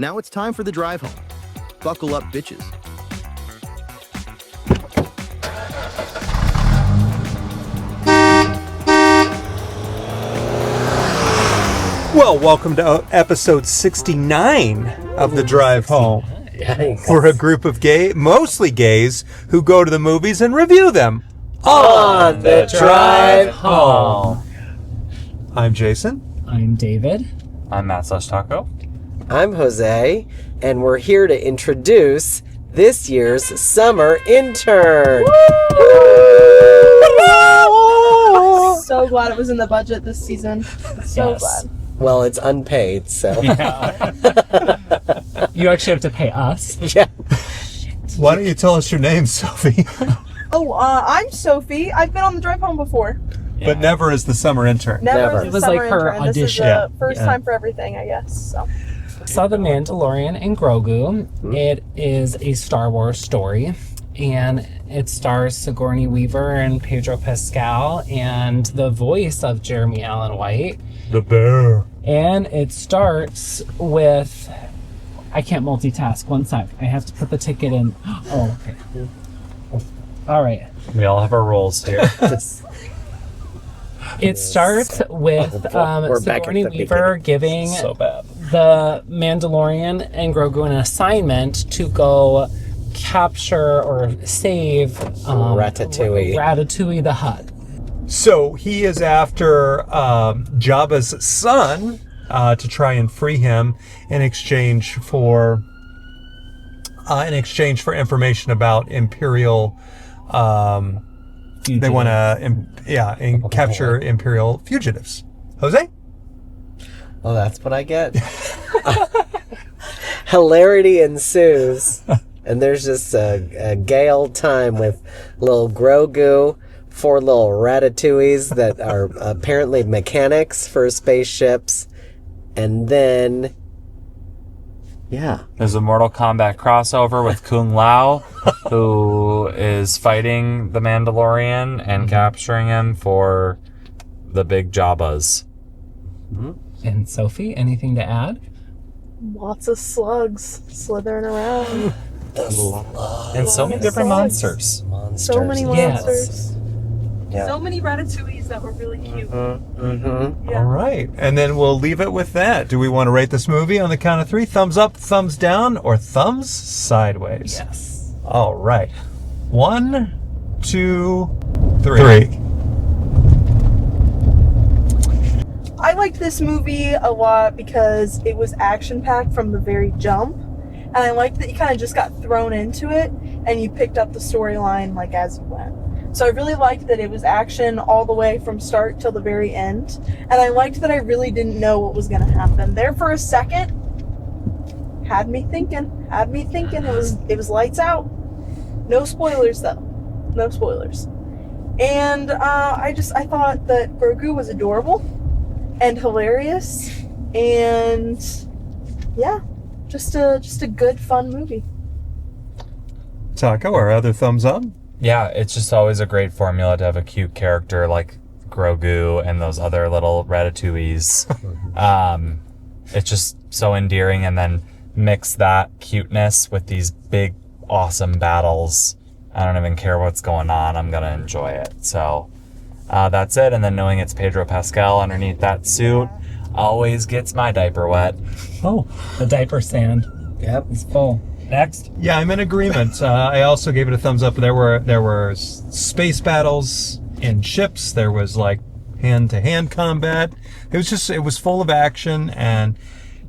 Now it's time for the drive home. Buckle up, bitches. Well, welcome to episode 69 of The Drive Home. Yikes. We're a group of mostly gays, who go to the movies and review them. On the drive home. I'm Jason. I'm David. I'm Matt Taco. I'm Jose, and we're here to introduce this year's summer intern. So glad it was in the budget this season. So glad. Well, it's unpaid, so. Yeah. You actually have to pay us. Yeah. Why don't you tell us your name, Sophie? I'm Sophie. I've been on the drive home before. But never as the summer intern. Never. It As was a summer like her intern. This is audition. the first Yeah. time for everything, I guess. So. Saw The Mandalorian and Grogu. It is a Star Wars story, and it stars Sigourney Weaver and Pedro Pascal and the voice of Jeremy Allen White. The bear. And it starts with... I can't multitask. One sec. I have to put the ticket in. Oh, okay. All right. We all have our roles here. It starts with We're back at Sigourney the Weaver beginning. giving So bad. the Mandalorian and Grogu an assignment to go capture or save Ratatouille the Hutt. So he is after Jabba's son to try and free him in exchange for information about Imperial. They want to capture Imperial fugitives. Jose? Oh, that's what I get? Hilarity ensues. And there's just a gay old time with little Grogu, 4 little Ratatouilles that are apparently mechanics for spaceships. And then, yeah. There's a Mortal Kombat crossover with Kung Lao, who is fighting the Mandalorian and capturing him for the big Jabbas. And Sophie, anything to add? Lots of slugs slithering around. And so many different monsters. So many Yes. monsters. Yeah. So many Ratatouilles that were really cute. Mm-hmm. Yeah. All right. And then we'll leave it with that. Do we want to rate this movie on the count of 3? Thumbs up, thumbs down, or thumbs sideways? Yes. All right. 1, 2, 3. I liked this movie a lot because it was action-packed from the very jump. And I liked that you kind of just got thrown into it and you picked up the storyline like as you went. So I really liked that it was action all the way from start till the very end. And I liked that I really didn't know what was going to happen. There for a second, had me thinking. It was lights out. No spoilers though. No spoilers. And I thought that Grogu was adorable and hilarious. And yeah, just a good, fun movie. Taco, our other thumbs up? Yeah, it's just always a great formula to have a cute character like Grogu and those other little Ratatouilles. It's just so endearing, and then mix that cuteness with these big, awesome battles. I don't even care what's going on. I'm going to enjoy it. So that's it. And then knowing it's Pedro Pascal underneath that suit always gets my diaper wet. Oh, the diaper sand. Yep. It's full. Next. Yeah, I'm in agreement. I also gave it a thumbs up. There were space battles in ships. There was like hand-to-hand combat. It was full of action and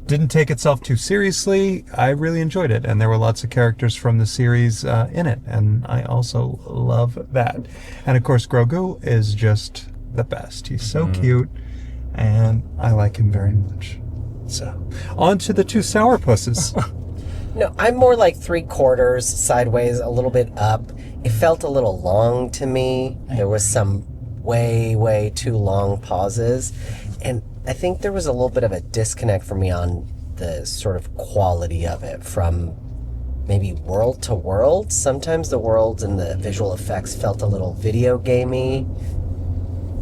didn't take itself too seriously. I really enjoyed it, and there were lots of characters from the series in it, and I also love that. And of course, Grogu is just the best. He's so cute, and I like him very much. So, on to the 2 sourpusses. No, I'm more like 3/4 sideways, a little bit up. It felt a little long to me. There was some way too long pauses. And I think there was a little bit of a disconnect for me on the sort of quality of it from maybe world to world. Sometimes the worlds and the visual effects felt a little video gamey,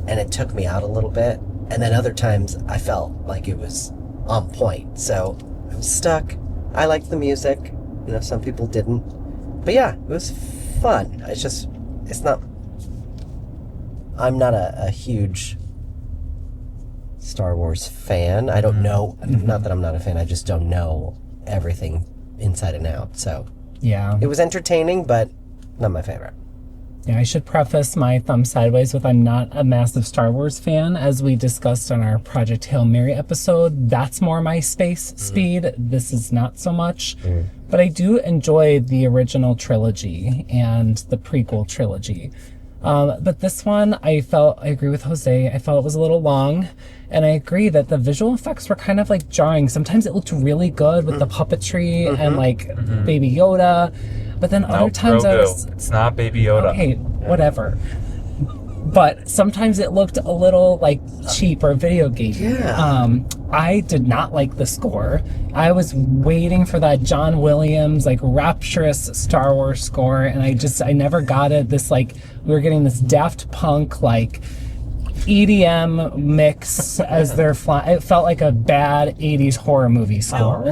and it took me out a little bit. And then other times I felt like it was on point. So I'm stuck I liked the music. You know, some people didn't. But yeah, it was fun. I'm not a huge Star Wars fan. I don't know. Not that I'm not a fan. I just don't know everything inside and out. So Yeah. it was entertaining, but not my favorite. Yeah, I should preface my thumb sideways with I'm not a massive Star Wars fan. As we discussed on our Project Hail Mary episode, that's more my space speed. This is not so much. But I do enjoy the original trilogy and the prequel trilogy. But this one, I agree with Jose, I felt it was a little long. And I agree that the visual effects were kind of like jarring. Sometimes it looked really good with the puppetry and like Baby Yoda. But then other times Grogu. It's not Baby Yoda. Okay, whatever. But sometimes it looked a little like cheap or video game. Yeah. I did not like the score. I was waiting for that John Williams like rapturous Star Wars score, and I never got it. This like we were getting this Daft Punk like EDM mix as they're flying. It felt like a bad 80s horror movie score.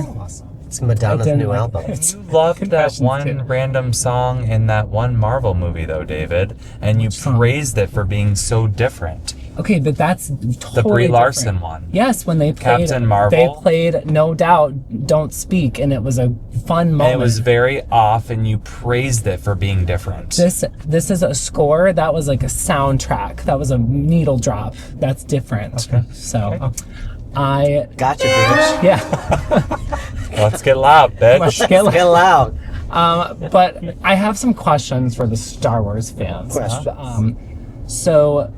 It's Madonna's new album. You loved that Confessions one too. random song in that one Marvel movie, though, David, and you praised it for being so different. Okay, but that's totally The Brie Larson different. one. Yes, when they played Captain Marvel. they played No Doubt, Don't Speak, and it was a fun moment. And it was very off, and you praised it for being different. This is a score that was like a soundtrack. That was a needle drop. That's different. Okay. So, I Gotcha, bitch. yeah. Let's get loud, bitch. Let's get Get loud. But I have some questions for the Star Wars fans. Questions. So,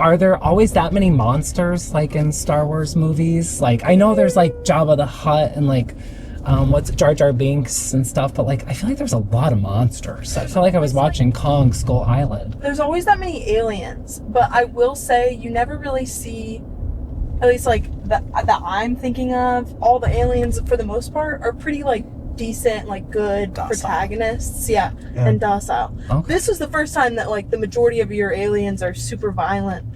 are there always that many monsters like in Star Wars movies? Like, I know there's like Jabba the Hutt and like, what's Jar Jar Binks and stuff, but like, I feel like there's a lot of monsters. I feel like I was watching Kong Skull Island. There's always that many aliens, but I will say you never really see, at least like that I'm thinking of, all the aliens for the most part are pretty like decent, like good protagonists, and docile. Okay. This was the first time that like the majority of your aliens are super violent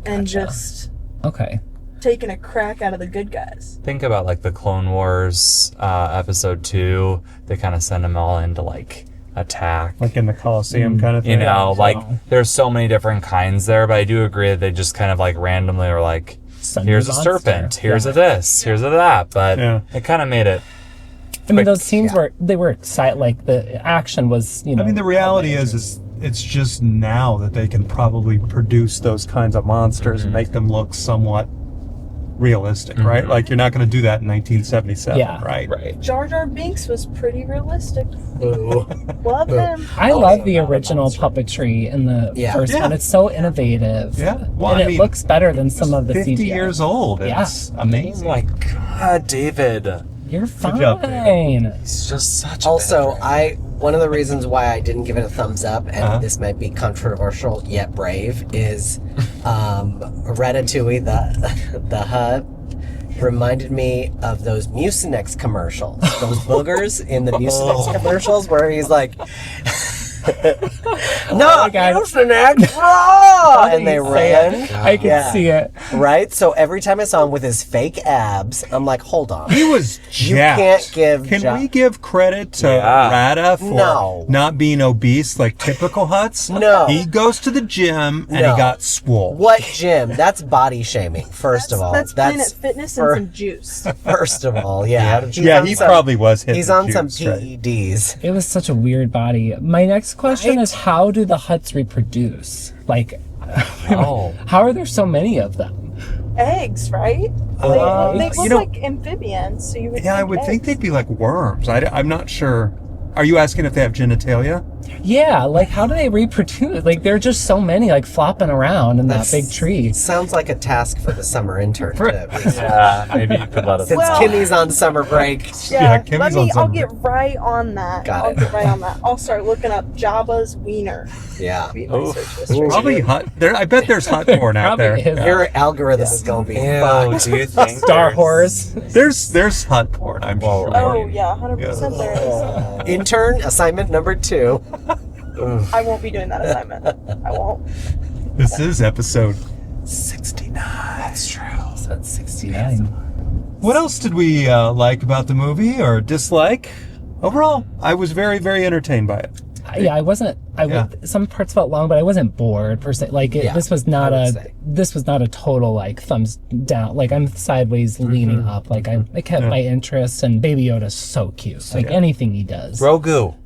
and just Okay. taking a crack out of the good guys. Think about like the Clone Wars episode 2. They kind of send them all into like attack. Like in the Coliseum kind of thing. You know, like So- there's so many different kinds there, but I do agree that they just kind of like randomly were like, Send here's a the monster. serpent, here's Yeah. a this, here's a that, but Yeah. it kind of made it. I mean, those scenes were exciting. Like the action was, you know. I mean, the reality is it's just now that they can probably produce those kinds of monsters and make them look somewhat realistic, right? Like you're not going to do that in 1977, Yeah. right? Right. Jar Jar Binks was pretty realistic. Ooh. Love him. I love the original puppetry in the Yeah. first Yeah. one. It's so innovative. Yeah. Well, and I it mean, looks better than some of the 50 CGI. years old. Yeah. It's Oh amazing. my God, David. You're fine. job, David. He's just such a Also, bad one of the reasons why I didn't give it a thumbs up, and Uh-huh. this might be controversial yet brave, is Ratatouille, the hut, reminded me of those Mucinex commercials. Those boogers in the Mucinex commercials where he's like, no, God. Mucinex, raw! And they ran. I can Yeah. see it. Right? So every time I saw him with his fake abs, I'm like, hold on. He was You jacked. can't give Can Ja- we give credit to Yeah. Rada for No. not being obese like typical Huts? No. He goes to the gym and No. he got swole. What gym? That's body shaming, first of all. That's Planet Fitness and for- some juice. First of all, yeah. He's Yeah, on he some- probably was hitting He's on the some juice, right? PEDs. It was such a weird body. My next question Right? is, how do the Hutts reproduce? Like, Oh. how are there so many of them? Eggs, right? They you look know- like amphibians, so you would Yeah, I think would think eggs. they'd be like worms. I'm not sure. Are you asking if they have genitalia? Yeah, like how do they reproduce? Like there are just so many like flopping around in that big tree. Sounds like a task for the summer intern. Yeah, maybe you could let us Since Well- Kimmy's on summer break. Yeah, Yeah, Kimmy's let on me. I'll some- get right on that. Got I'll it. get right on that. I'll start looking up Jabba's wiener. Yeah. Be my Oof. search history. Probably hot. There, I bet there's hot porn out there. Probably is. Yeah. Your algorithm is going to be Ew, fucked. do you think Star there's- Whores. There's hot porn. I'm sure. Oh yeah, 100% there is. Intern assignment number 2. I won't be doing that assignment. I won't. This is episode 69. That's true. That's 69. What else did we like about the movie or dislike? Overall, I was very, very entertained by it. Yeah, I wasn't. Some parts felt long, but I wasn't bored per se. Like Yeah, this was not I would a. say. This was not a total like thumbs down. Like I'm sideways leaning up. Like I kept my interest, and Baby Yoda's so cute. Like anything he does. Grogu.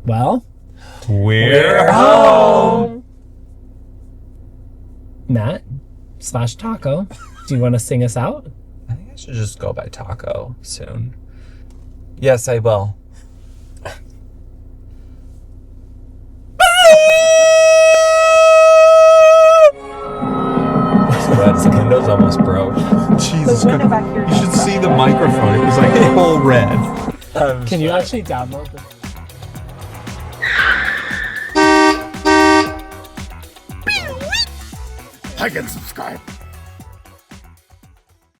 Well, We're Matt/Taco, do you want to sing us out? I think I should just go by Taco soon. Yes, I will. The window's almost broke. Jesus The window Christ. back here You should does see the microphone. It was like full red. Can you actually download this? Like and subscribe.